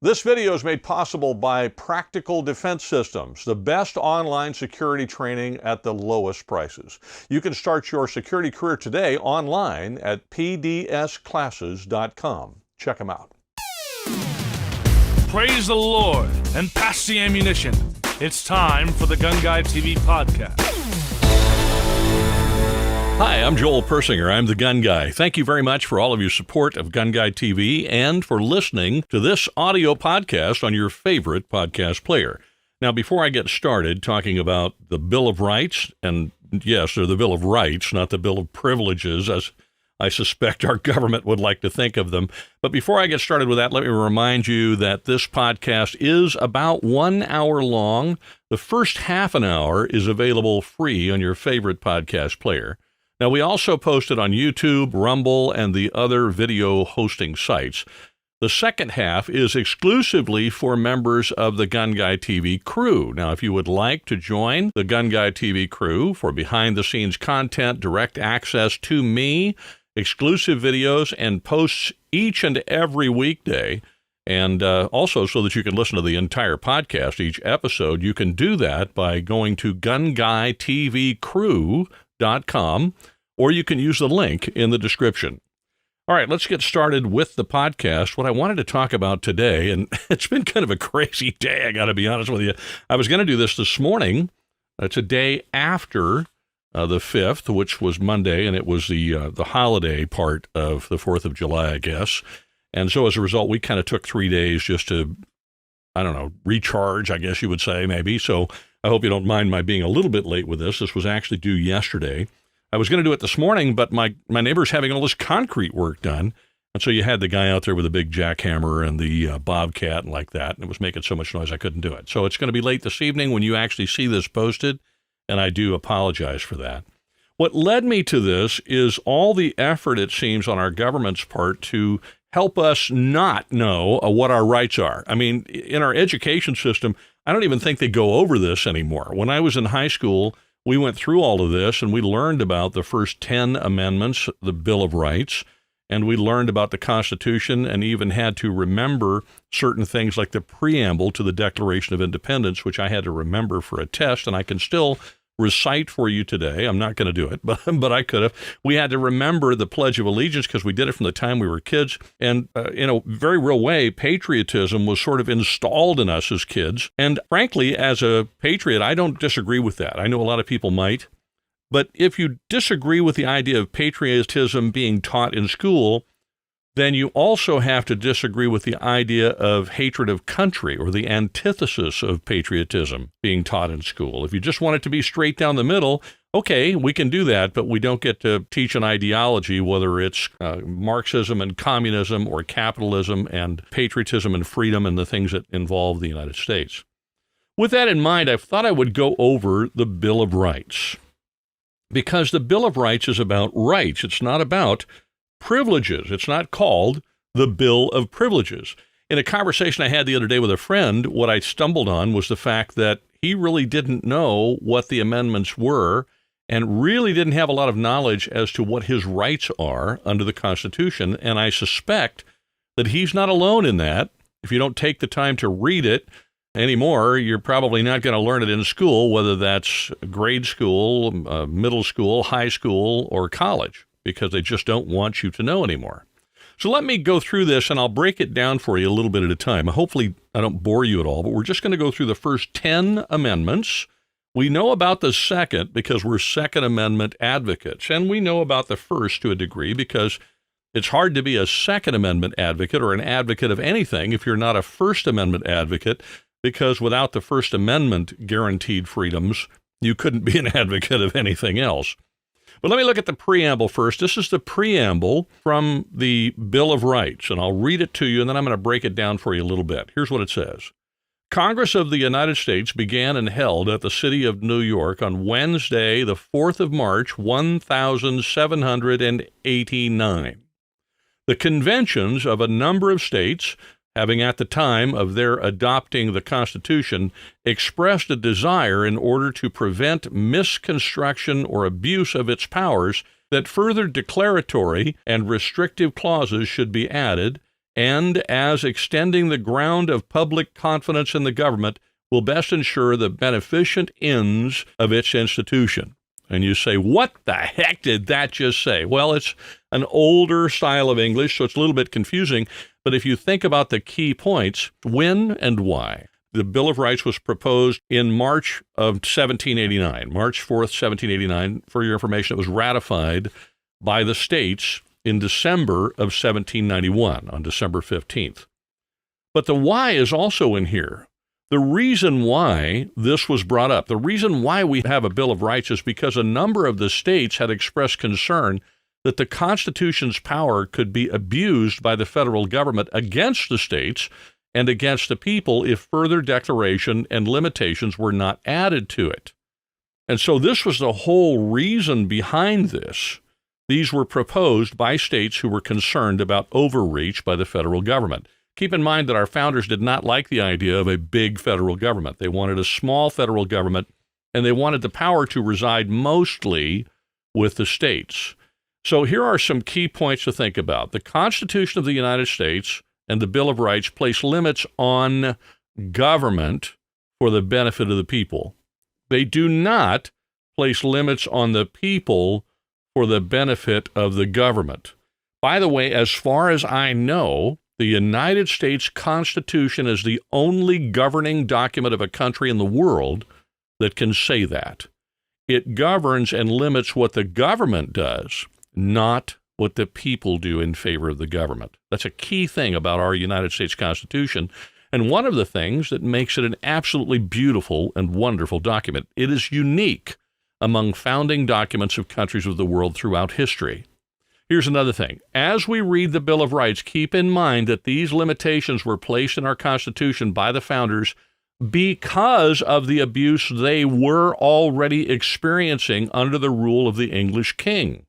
This video is made possible by Practical Defense Systems, the best online security training at the lowest prices. You can start your security career today online at pdsclasses.com. Check them out. Praise the Lord and pass the ammunition. It's time for the GunGuyTV podcast. Hi, I'm Joel Persinger. I'm the Gun Guy. Thank you very much for all of your support of GunGuyTV and for listening to this audio podcast on your favorite podcast player. Now, before I get started talking about the Bill of Rights, and yes, they're the Bill of Rights, not the Bill of Privileges, as I suspect our government would like to think of them. But before I get started with that, let me remind you that this podcast is about 1 hour long. The first half an hour is available free on your favorite podcast player. Now, we also post it on YouTube, Rumble, and the other video hosting sites. The second half is exclusively for members of the GunGuyTV crew. Now, if you would like to join the GunGuyTV crew for behind-the-scenes content, direct access to me, exclusive videos, and posts each and every weekday, and also so that you can listen to the entire podcast, each episode, you can do that by going to GunGuyTVcrew.com, or you can use the link in the description. All right, let's get started with the podcast. What I wanted to talk about today, and it's been kind of a crazy day, I got to be honest with you. I was going to do this morning. It's a day after the 5th, which was Monday, and it was the holiday part of the 4th of July, I guess. And so as a result, we kind of took 3 days just to, recharge, I guess you would say, maybe. So I hope you don't mind my being a little bit late with this. This was actually due yesterday. I was going to do it this morning, but my neighbor's having all this concrete work done. And so you had the guy out there with a big jackhammer and the bobcat and like that, and it was making so much noise I couldn't do it. So it's going to be late this evening when you actually see this posted, and I do apologize for that. What led me to this is all the effort, it seems, on our government's part to help us not know what our rights are. I mean, in our education system, I don't even think they go over this anymore. When I was in high school, we went through all of this, and we learned about the first 10 amendments, the Bill of Rights, and we learned about the Constitution and even had to remember certain things like the Preamble to the Declaration of Independence, which I had to remember for a test, and I can still recite for you today. I'm not going to do it, but I could have. We had to remember the Pledge of Allegiance because we did it from the time we were kids. And in a very real way, patriotism was sort of installed in us as kids. And frankly, as a patriot, I don't disagree with that. I know a lot of people might. But if you disagree with the idea of patriotism being taught in school, then you also have to disagree with the idea of hatred of country or the antithesis of patriotism being taught in school. If you just want it to be straight down the middle, okay, we can do that, but we don't get to teach an ideology, whether it's Marxism and communism or capitalism and patriotism and freedom and the things that involve the United States. With that in mind, I thought I would go over the Bill of Rights, because the Bill of Rights is about rights. It's not about privileges. It's not called the Bill of Privileges. In a conversation I had the other day with a friend, what I stumbled on was the fact that he really didn't know what the amendments were and really didn't have a lot of knowledge as to what his rights are under the Constitution. And I suspect that he's not alone in that. If you don't take the time to read it anymore, you're probably not going to learn it in school, whether that's grade school, middle school, high school, or college, because they just don't want you to know anymore. So let me go through this, and I'll break it down for you a little bit at a time. Hopefully, I don't bore you at all, but we're just going to go through the first 10 amendments. We know about the second because we're Second Amendment advocates, and we know about the first to a degree because it's hard to be a Second Amendment advocate or an advocate of anything if you're not a First Amendment advocate, because without the First Amendment guaranteed freedoms, you couldn't be an advocate of anything else. But let me look at the preamble first. This is the preamble from the Bill of Rights, and I'll read it to you, and then I'm going to break it down for you a little bit. Here's what it says. Congress of the United States began and held at the city of New York on Wednesday, the 4th of March, 1789. The conventions of a number of states, having at the time of their adopting the Constitution expressed a desire in order to prevent misconstruction or abuse of its powers, that further declaratory and restrictive clauses should be added, and as extending the ground of public confidence in the government will best ensure the beneficent ends of its institution. And you say, what the heck did that just say? Well, it's an older style of English, so it's a little bit confusing. But if you think about the key points, when and why. The Bill of Rights was proposed in March of 1789, March 4th, 1789. For your information, it was ratified by the states in December of 1791, on December 15th. But the why is also in here. The reason why this was brought up, the reason why we have a Bill of Rights is because a number of the states had expressed concern that the Constitution's power could be abused by the federal government against the states and against the people if further declaration and limitations were not added to it. And so this was the whole reason behind this. These were proposed by states who were concerned about overreach by the federal government. Keep in mind that our founders did not like the idea of a big federal government. They wanted a small federal government, and they wanted the power to reside mostly with the states. So here are some key points to think about. The Constitution of the United States and the Bill of Rights place limits on government for the benefit of the people. They do not place limits on the people for the benefit of the government. By the way, as far as I know, the United States Constitution is the only governing document of a country in the world that can say that. It governs and limits what the government does, not what the people do in favor of the government. That's a key thing about our United States Constitution, and one of the things that makes it an absolutely beautiful and wonderful document. It is unique among founding documents of countries of the world throughout history. Here's another thing. As we read the Bill of Rights, keep in mind that these limitations were placed in our Constitution by the founders because of the abuse they were already experiencing under the rule of the English king.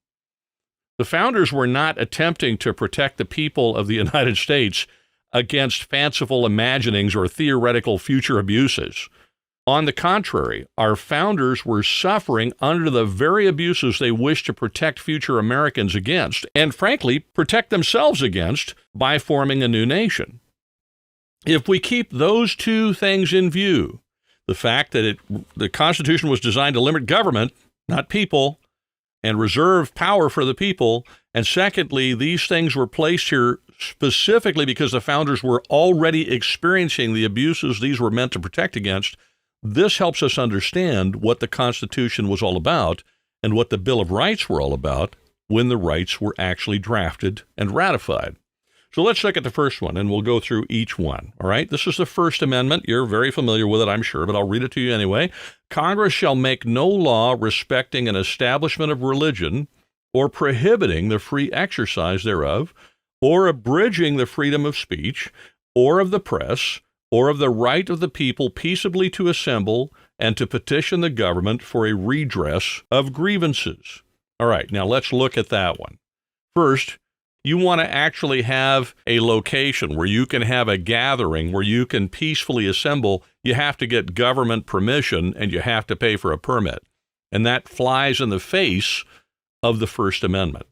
The founders were not attempting to protect the people of the United States against fanciful imaginings or theoretical future abuses. On the contrary, our founders were suffering under the very abuses they wished to protect future Americans against, and frankly, protect themselves against by forming a new nation. If we keep those two things in view, the fact that the Constitution was designed to limit government, not people, and reserve power for the people, and secondly, these things were placed here specifically because the founders were already experiencing the abuses these were meant to protect against, this helps us understand what the Constitution was all about and what the Bill of Rights were all about when the rights were actually drafted and ratified. So let's look at the first one, and we'll go through each one. All right, this is the First Amendment. You're very familiar with it, I'm sure, but I'll read it to you anyway. Congress shall make no law respecting an establishment of religion or prohibiting the free exercise thereof, or abridging the freedom of speech, or of the press, or of the right of the people peaceably to assemble and to petition the government for a redress of grievances. All right, now let's look at that one. First, you want to actually have a location where you can have a gathering, where you can peacefully assemble. You have to get government permission, and you have to pay for a permit. And that flies in the face of the First Amendment.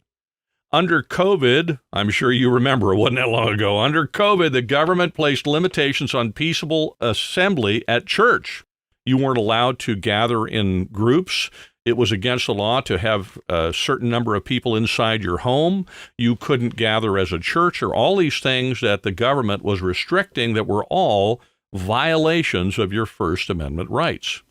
Under COVID, I'm sure you remember, it wasn't that long ago, under COVID, the government placed limitations on peaceable assembly at church. You weren't allowed to gather in groups. It was against the law to have a certain number of people inside your home. You couldn't gather as a church, or all these things that the government was restricting that were all violations of your First Amendment rights.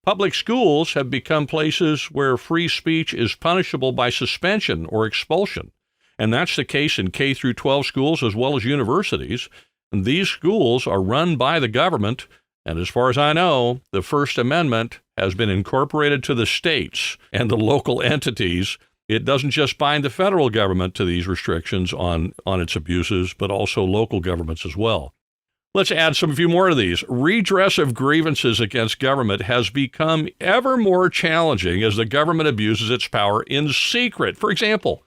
Public schools have become places where free speech is punishable by suspension or expulsion. And that's the case in K through 12 schools as well as universities. And these schools are run by the government. And as far as I know, the First Amendment has been incorporated to the states and the local entities. It doesn't just bind the federal government to these restrictions on its abuses, but also local governments as well. Let's add a few more of these. Redress of grievances against government has become ever more challenging as the government abuses its power in secret. For example,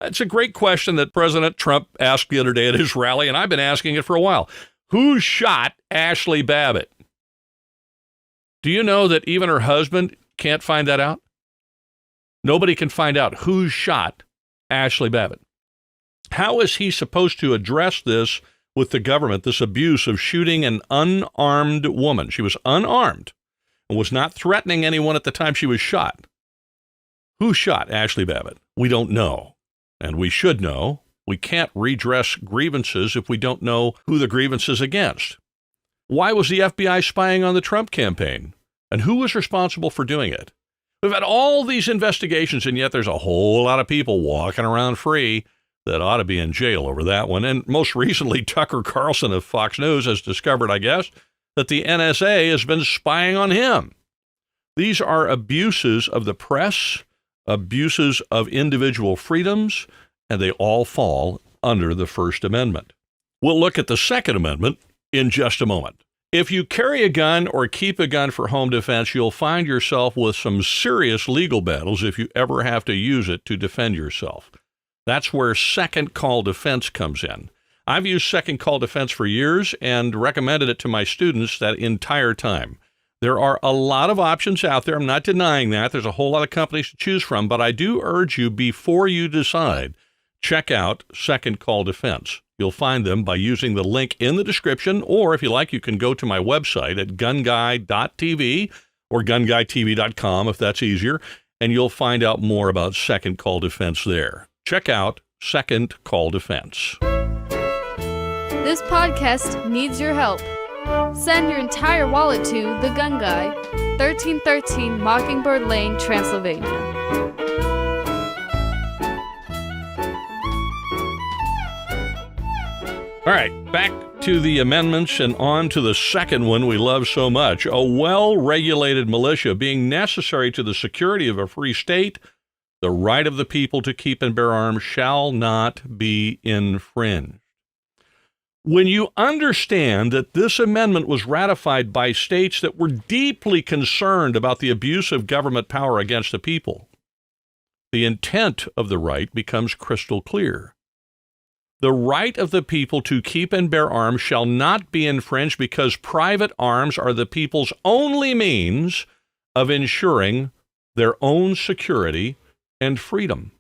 it's a great question that President Trump asked the other day at his rally, and I've been asking it for a while. Who shot Ashley Babbitt? Do you know that even her husband can't find that out? Nobody can find out who shot Ashley Babbitt. How is he supposed to address this with the government, this abuse of shooting an unarmed woman? She was unarmed and was not threatening anyone at the time she was shot. Who shot Ashley Babbitt? We don't know, and we should know. We can't redress grievances if we don't know who the grievance is against. Why was the FBI spying on the Trump campaign? And who was responsible for doing it? We've had all these investigations, and yet there's a whole lot of people walking around free that ought to be in jail over that one. And most recently, Tucker Carlson of Fox News has discovered, I guess, that the NSA has been spying on him. These are abuses of the press, abuses of individual freedoms, and they all fall under the First Amendment. We'll look at the Second Amendment in just a moment. If you carry a gun or keep a gun for home defense, you'll find yourself with some serious legal battles if you ever have to use it to defend yourself. That's where second call defense comes in. I've used second call defense for years and recommended it to my students that entire time. There are a lot of options out there. I'm not denying that. There's a whole lot of companies to choose from, but I do urge you, before you decide, check out second call defense. You'll find them by using the link in the description, or if you like, you can go to my website at GunGuy.tv or GunGuyTV.com if that's easier, and you'll find out more about second call defense there. Check out second call defense. This podcast needs your help. Send your entire wallet to The Gun Guy, 1313 Mockingbird Lane, Transylvania. All right, back to the amendments and on to the second one we love so much. A well-regulated militia being necessary to the security of a free state, the right of the people to keep and bear arms shall not be infringed. When you understand that this amendment was ratified by states that were deeply concerned about the abuse of government power against the people, the intent of the right becomes crystal clear. The right of the people to keep and bear arms shall not be infringed because private arms are the people's only means of ensuring their own security and freedom.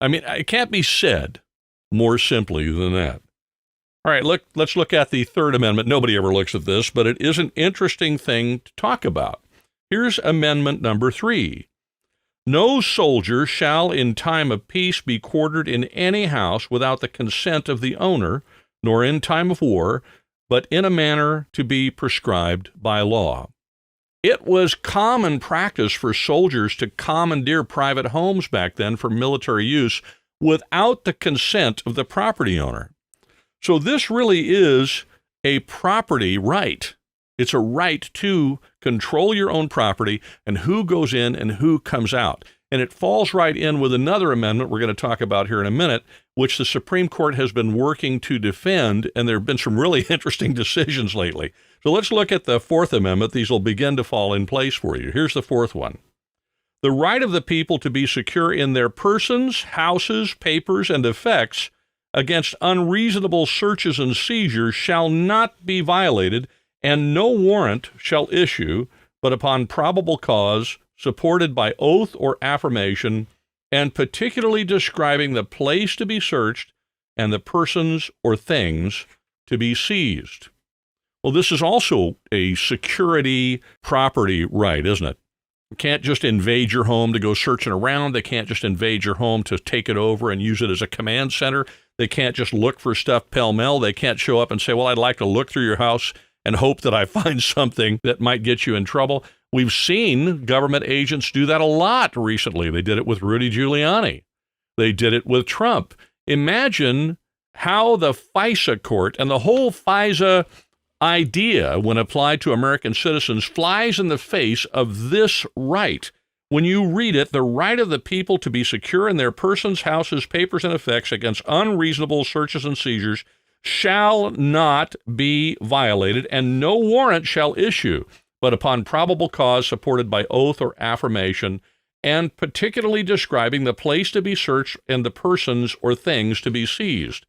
I mean, it can't be said more simply than that. All right, let's look at the Third Amendment. Nobody ever looks at this, but it is an interesting thing to talk about. Here's Amendment number 3. No soldier shall in time of peace be quartered in any house without the consent of the owner, nor in time of war, but in a manner to be prescribed by law. It was common practice for soldiers to commandeer private homes back then for military use without the consent of the property owner. So this really is a property right. It's a right to control your own property and who goes in and who comes out. And it falls right in with another amendment we're going to talk about here in a minute, which the Supreme Court has been working to defend, and there have been some really interesting decisions lately. So let's look at the Fourth Amendment. These will begin to fall in place for you. Here's the fourth one. The right of the people to be secure in their persons, houses, papers, and effects against unreasonable searches and seizures shall not be violated, and no warrant shall issue but upon probable cause, supported by oath or affirmation, and particularly describing the place to be searched and the persons or things to be seized. Well, this is also a security property right, isn't it? You can't just invade your home to go searching around. They can't just invade your home to take it over and use it as a command center. They can't just look for stuff pell-mell. They can't show up and say, well, I'd like to look through your house and hope that I find something that might get you in trouble. We've seen government agents do that a lot recently. They did it with Rudy Giuliani. They did it with Trump. Imagine how the FISA court and the whole FISA idea, when applied to American citizens, flies in the face of this right. When you read it, the right of the people to be secure in their persons, houses, papers, and effects against unreasonable searches and seizures shall not be violated, and no warrant shall issue, but upon probable cause supported by oath or affirmation, and particularly describing the place to be searched and the persons or things to be seized.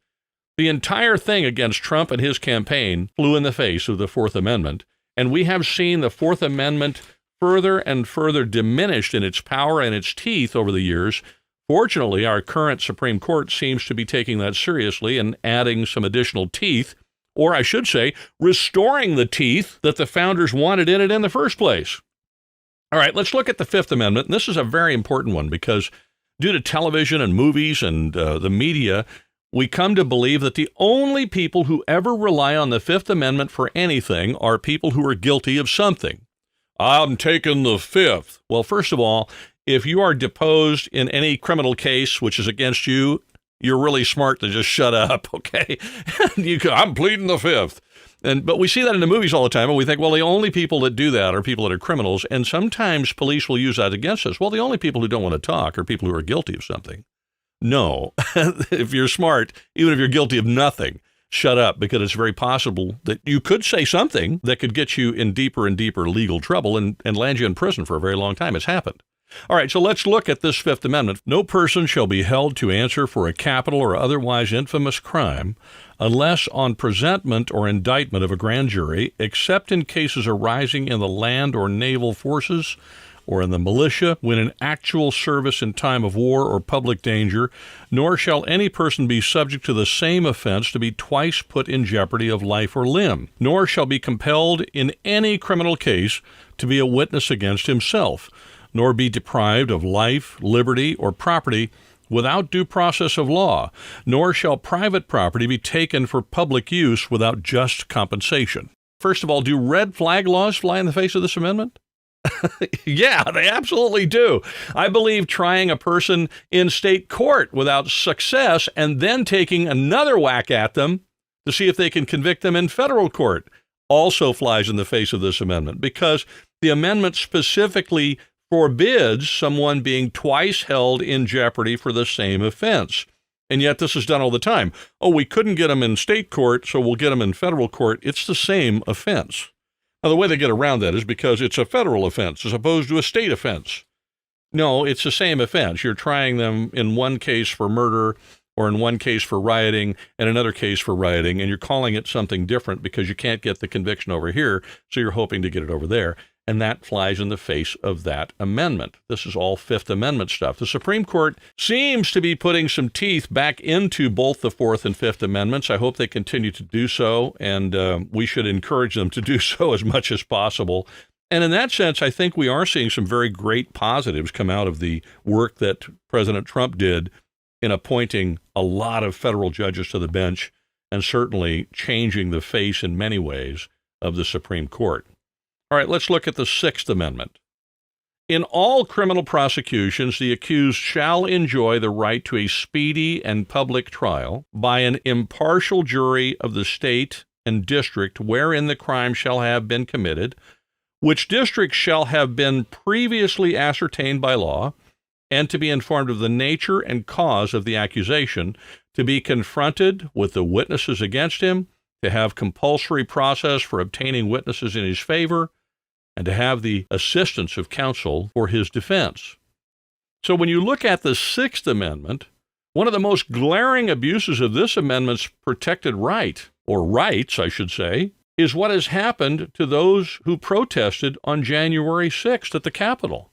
The entire thing against Trump and his campaign flew in the face of the Fourth Amendment, and we have seen the Fourth Amendment further and further diminished in its power and its teeth over the years Fortunately, our current Supreme Court seems to be taking that seriously and adding some additional teeth, or I should say, restoring the teeth that the founders wanted in it in the first place. All right, let's look at the Fifth Amendment. And this is a very important one because due to television and movies and the media, we come to believe that the only people who ever rely on the Fifth Amendment for anything are people who are guilty of something. I'm taking the Fifth. Well, first of all, if you are deposed in any criminal case which is against you, you're really smart to just shut up, okay? I'm pleading the Fifth. But we see that in the movies all the time, and we think, well, the only people that do that are people that are criminals, and sometimes police will use that against us. Well, the only people who don't want to talk are people who are guilty of something. No, if you're smart, even if you're guilty of nothing, shut up, because it's very possible that you could say something that could get you in deeper and deeper legal trouble and land you in prison for a very long time. It's happened. All right, so let's look at this Fifth Amendment. No person shall be held to answer for a capital or otherwise infamous crime unless on presentment or indictment of a grand jury, except in cases arising in the land or naval forces or in the militia, when in actual service in time of war or public danger, nor shall any person be subject to the same offense to be twice put in jeopardy of life or limb, nor shall be compelled in any criminal case to be a witness against himself, nor be deprived of life, liberty, or property without due process of law, nor shall private property be taken for public use without just compensation. First of all, do red flag laws fly in the face of this amendment? Yeah, they absolutely do. I believe trying a person in state court without success and then taking another whack at them to see if they can convict them in federal court also flies in the face of this amendment, because the amendment specifically forbids someone being twice held in jeopardy for the same offense. And yet this is done all the time. Oh, we couldn't get them in state court, so we'll get them in federal court. It's the same offense. Now, the way they get around that is because it's a federal offense as opposed to a state offense. No, it's the same offense. You're trying them in one case for murder or in one case for rioting and another case for rioting, and you're calling it something different because you can't get the conviction over here, so you're hoping to get it over there. And that flies in the face of that amendment. This is all Fifth Amendment stuff. The Supreme Court seems to be putting some teeth back into both the Fourth and Fifth Amendments. I hope they continue to do so, and we should encourage them to do so as much as possible. And in that sense, I think we are seeing some very great positives come out of the work that President Trump did in appointing a lot of federal judges to the bench and certainly changing the face in many ways of the Supreme Court. All right, let's look at the Sixth Amendment. In all criminal prosecutions, the accused shall enjoy the right to a speedy and public trial by an impartial jury of the state and district wherein the crime shall have been committed, which district shall have been previously ascertained by law, and to be informed of the nature and cause of the accusation, to be confronted with the witnesses against him, to have compulsory process for obtaining witnesses in his favor, and to have the assistance of counsel for his defense. So when you look at the Sixth Amendment, one of the most glaring abuses of this amendment's protected right, or rights, I should say, is what has happened to those who protested on January 6th at the Capitol.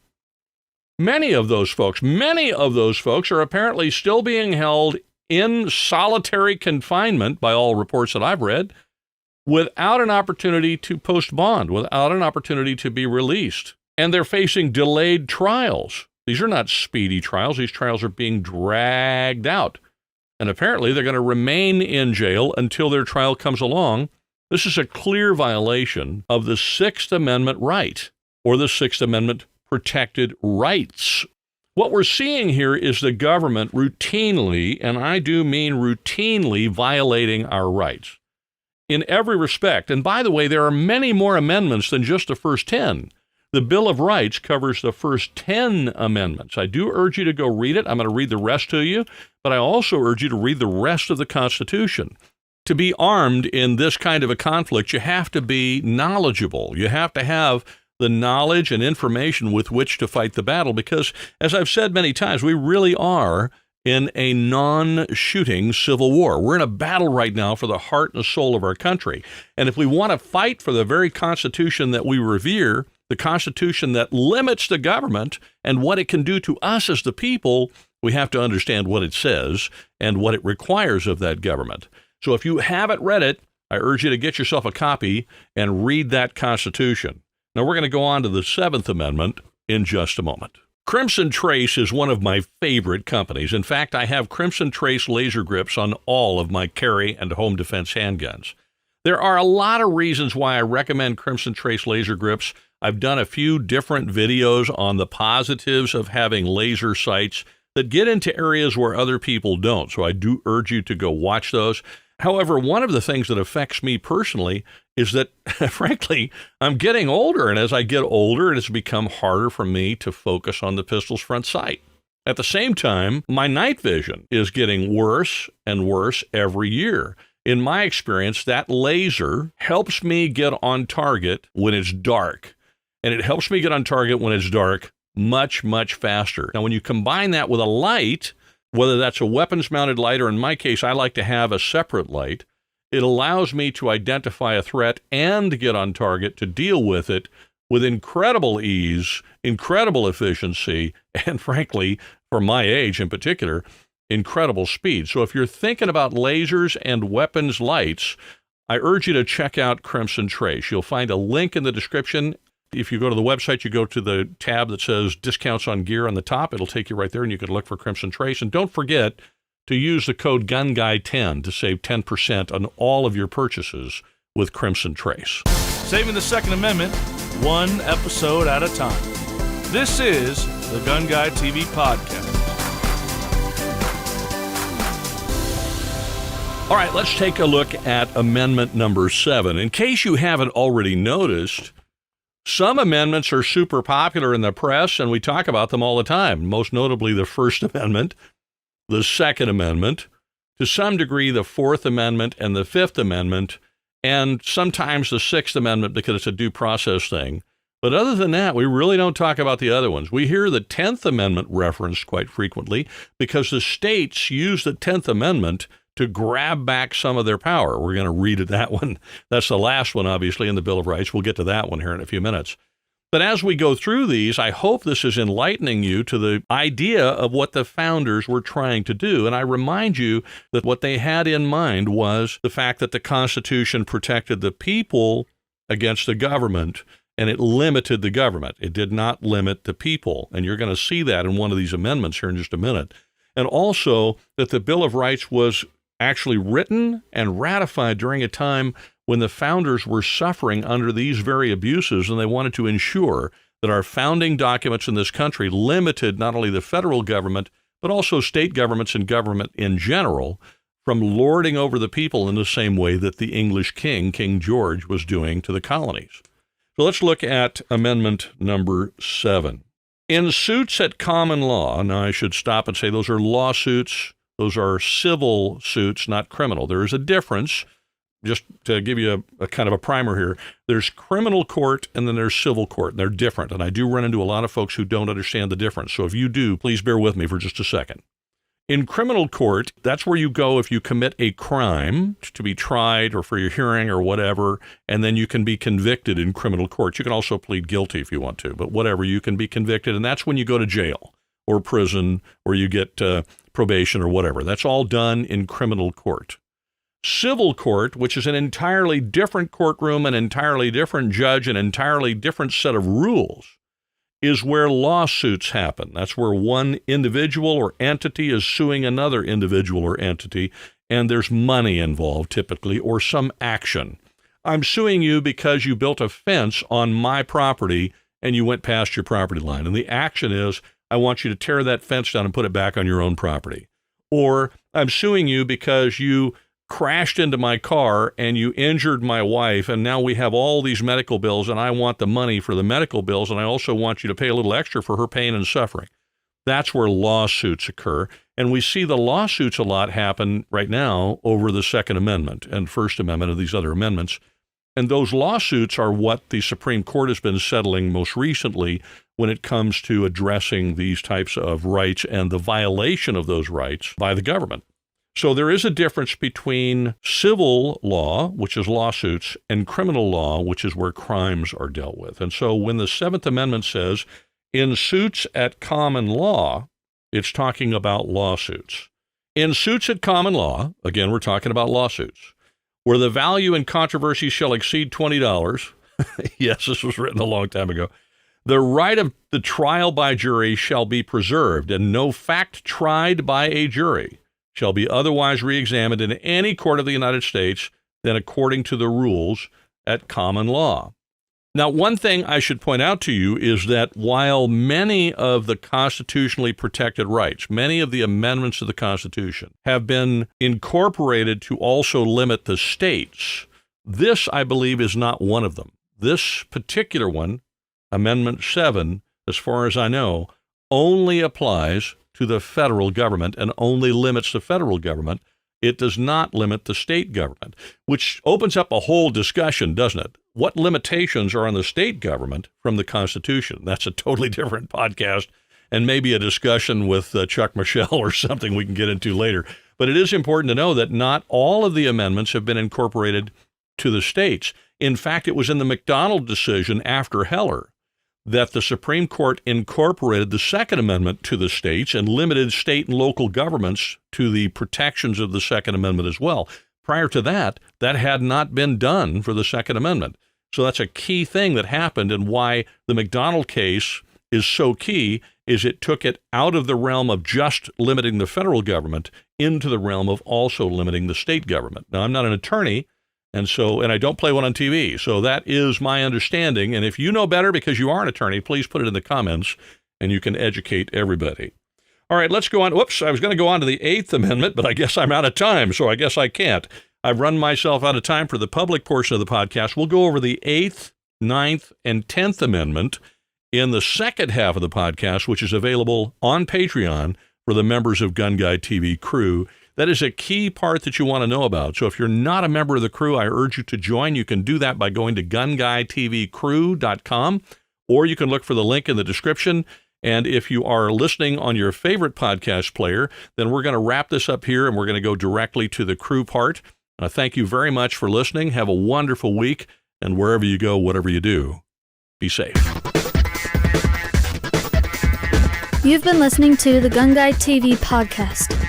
Many of those folks are apparently still being held in solitary confinement, by all reports that I've read, without an opportunity to post bond, without an opportunity to be released. And they're facing delayed trials. These are not speedy trials. These trials are being dragged out. And apparently they're going to remain in jail until their trial comes along. This is a clear violation of the Sixth Amendment right, or the Sixth Amendment protected rights. What we're seeing here is the government routinely, and I do mean routinely, violating our rights in every respect. And by the way, there are many more amendments than just the first 10. The Bill of Rights covers the first 10 amendments. I do urge you to go read it. I'm going to read the rest to you, but I also urge you to read the rest of the Constitution. To be armed in this kind of a conflict, you have to be knowledgeable. You have to have the knowledge and information with which to fight the battle, because, as I've said many times, we really are in a non-shooting civil war. We're in a battle right now for the heart and soul of our country. And if we want to fight for the very Constitution that we revere, the Constitution that limits the government and what it can do to us as the people, We have to understand what it says and what it requires of that government. So if you haven't read it, I urge you to get yourself a copy and read that Constitution. Now we're going to go on to the 7th Amendment in just a moment. Crimson Trace is one of my favorite companies. In fact, I have Crimson Trace laser grips on all of my carry and home defense handguns. There are a lot of reasons why I recommend Crimson Trace laser grips. I've done a few different videos on the positives of having laser sights that get into areas where other people don't, so I do urge you to go watch those. However, one of the things that affects me personally is that, frankly, I'm getting older, and as I get older, it has become harder for me to focus on the pistol's front sight. At the same time, my night vision is getting worse and worse every year. In my experience, that laser helps me get on target when it's dark, and it helps me get on target when it's dark much, much faster. Now, when you combine that with a light, whether that's a weapons-mounted light, or in my case, I like to have a separate light, it allows me to identify a threat and get on target to deal with it with incredible ease, incredible efficiency, and frankly, for my age in particular, incredible speed. So if you're thinking about lasers and weapons lights, I urge you to check out Crimson Trace. You'll find a link in the description. If you go to the website, you go to the tab that says discounts on gear on the top. It'll take you right there, and you can look for Crimson Trace. And don't forget to use the code GunGuy10 to save 10% on all of your purchases with Crimson Trace. Saving the Second Amendment, one episode at a time. This is the GunGuyTV podcast. All right, let's take a look at Amendment number 7. In case you haven't already noticed, some amendments are super popular in the press, and we talk about them all the time, most notably the First Amendment, the Second Amendment, to some degree the Fourth Amendment and the Fifth Amendment, and sometimes the Sixth Amendment because it's a due process thing. But other than that, we really don't talk about the other ones. We hear the 10th Amendment referenced quite frequently because the states use the 10th Amendment to grab back some of their power. We're going to read that one. That's the last one, obviously, in the Bill of Rights. We'll get to that one here in a few minutes. But as we go through these, I hope this is enlightening you to the idea of what the founders were trying to do. And I remind you that what they had in mind was the fact that the Constitution protected the people against the government, and it limited the government. It did not limit the people. And you're going to see that in one of these amendments here in just a minute. And also that the Bill of Rights was actually written and ratified during a time when the founders were suffering under these very abuses, and they wanted to ensure that our founding documents in this country limited not only the federal government, but also state governments and government in general from lording over the people in the same way that the English king, King George, was doing to the colonies. So let's look at Amendment number 7. In suits at common law, now I should stop and say those are lawsuits. Those are civil suits, not criminal. There is a difference. Just to give you a kind of a primer here, there's criminal court and then there's civil court, and they're different. And I do run into a lot of folks who don't understand the difference. So if you do, please bear with me for just a second. In criminal court, that's where you go if you commit a crime to be tried or for your hearing or whatever, and then you can be convicted in criminal court. You can also plead guilty if you want to, but whatever, you can be convicted, and that's when you go to jail or prison or you get probation or whatever. That's all done in criminal court. Civil court, which is an entirely different courtroom, an entirely different judge, an entirely different set of rules, is where lawsuits happen. That's where one individual or entity is suing another individual or entity, and there's money involved typically, or some action. I'm suing you because you built a fence on my property and you went past your property line. And the action is, I want you to tear that fence down and put it back on your own property. Or I'm suing you because you crashed into my car and you injured my wife, and now we have all these medical bills, and I want the money for the medical bills, and I also want you to pay a little extra for her pain and suffering. That's where lawsuits occur, and we see the lawsuits a lot happen right now over the Second Amendment and First Amendment and these other amendments, and those lawsuits are what the Supreme Court has been settling most recently when it comes to addressing these types of rights and the violation of those rights by the government. So there is a difference between civil law, which is lawsuits, and criminal law, which is where crimes are dealt with. And so when the Seventh Amendment says, in suits at common law, It's talking about lawsuits. In suits at common law, again, we're talking about lawsuits, where the value in controversy shall exceed $20. Yes, this was written a long time ago. The right of the trial by jury shall be preserved, and no fact tried by a jury shall be otherwise reexamined in any court of the United States than according to the rules at common law. Now, one thing I should point out to you is that while many of the constitutionally protected rights, many of the amendments to the Constitution have been incorporated to also limit the states, this, I believe, is not one of them. This particular one, Amendment 7, as far as I know, only applies to the federal government and only limits the federal government. It does not limit the state government, which opens up a whole discussion, doesn't it? What limitations are on the state government from the Constitution? That's a totally different podcast and maybe a discussion with Chuck Michelle or something we can get into later. But it is important to know that not all of the amendments have been incorporated to the states. In fact, it was in the McDonald decision after Heller that the Supreme Court incorporated the Second Amendment to the states and limited state and local governments to the protections of the Second Amendment as well. Prior to that, that had not been done for the Second Amendment. So that's a key thing that happened, and why the McDonald case is so key is it took it out of the realm of just limiting the federal government into the realm of also limiting the state government. Now, I'm not an attorney, and I don't play one on TV. So that is my understanding. And if you know better because you are an attorney, please put it in the comments and you can educate everybody. All right, let's go on. Whoops, I was going to go on to the 8th Amendment, but I guess I'm out of time, so I guess I can't. I've run myself out of time for the public portion of the podcast. We'll go over the 8th, 9th, and 10th Amendment in the second half of the podcast, which is available on Patreon for the members of GunGuyTV crew. That is a key part that you want to know about. So if you're not a member of the crew, I urge you to join. You can do that by going to GunGuyTVcrew.com, or you can look for the link in the description. And if you are listening on your favorite podcast player, then we're going to wrap this up here, and we're going to go directly to the crew part. Thank you very much for listening. Have a wonderful week, and wherever you go, whatever you do, be safe. You've been listening to the GunGuyTV podcast.